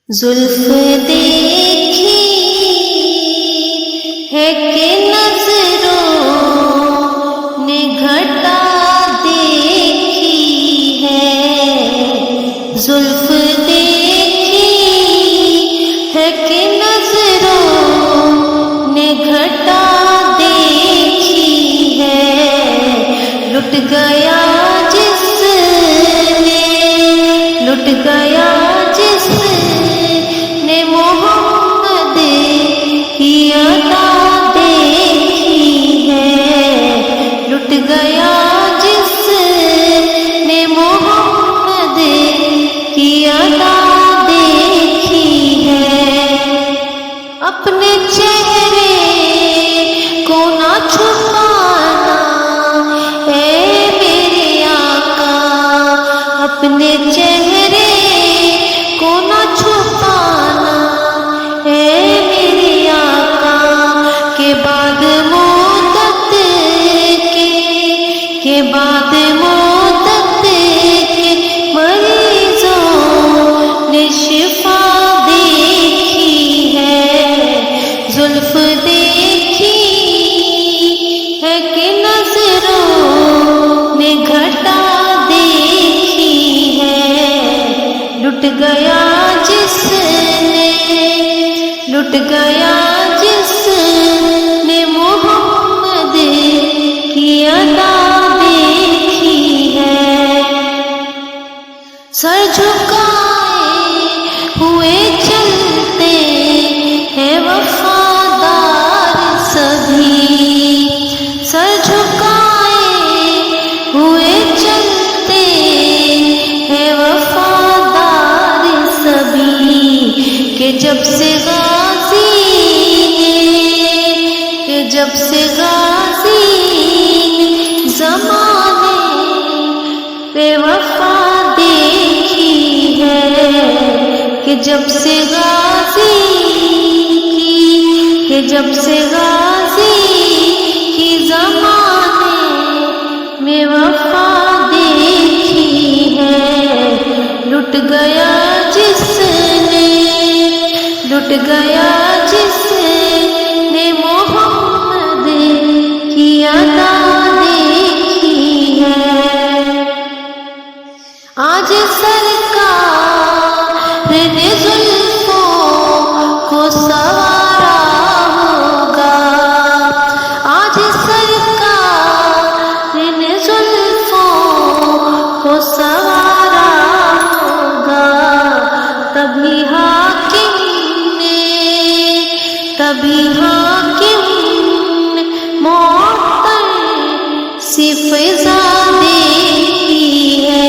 زلف دیکھی ہے کہ نظروں نے گھٹا دیکھی ہے، زلف دیکھی ہے کہ نظروں نے گھٹا دیکھی ہے، لٹ گیا جس نے، لٹ گیا جس نے محمد کی عطا دیکھی ہے، لٹ گیا جس نے محمد کی عطا دیکھی ہے، اپنے چہرے کو نہ چھپانا اے میرے آقا، اپنے چہرے کو نہ چھپانا اے میرے آقا، کے بعد مدت کے بعد مدت کے مریضوں نے شفا دیکھی ہے، زلف دیکھی ہے کہ نظروں نے گھٹا دیکھی ہے، لٹ گیا جس نے، لٹ گیا جس نے محمد کی عطا دیکھی ہے، سر جھکائے ہوئے چلتے ہیں وفادار سبھی، سر جھکائے ہوئے چلتے ہیں وفادار سبھی، کہ جب سے غازی نے، کہ جب سے غازی نے زمانے بے وفا دیکھی ہے، کہ جب سے غازی کی، کہ جب سے غازی کی زمانے میں وفا دیکھی ہے، لٹ گیا جس نے، لٹ گیا جس نے محمد کی عطا دیکھی ہے، آج سرکار نے زلفوں کو سنوارا ہوگا، آج سرکار نے زلفوں کو سنوارا ہوگا، تبھی حاکم نے، تبھی حاکم نے معطر سی فضا دیکھی ہے،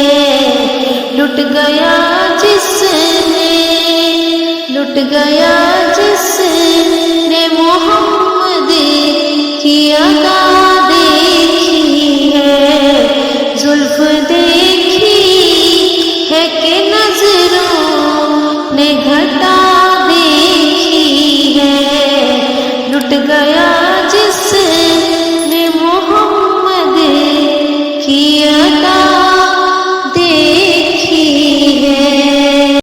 لٹ گیا جس نے، لٹ گیا جس نے محمد کی عطا دیکھی ہے، زلف دیکھی ہے کہ نظروں نے گھٹا دیکھی ہے، لٹ گیا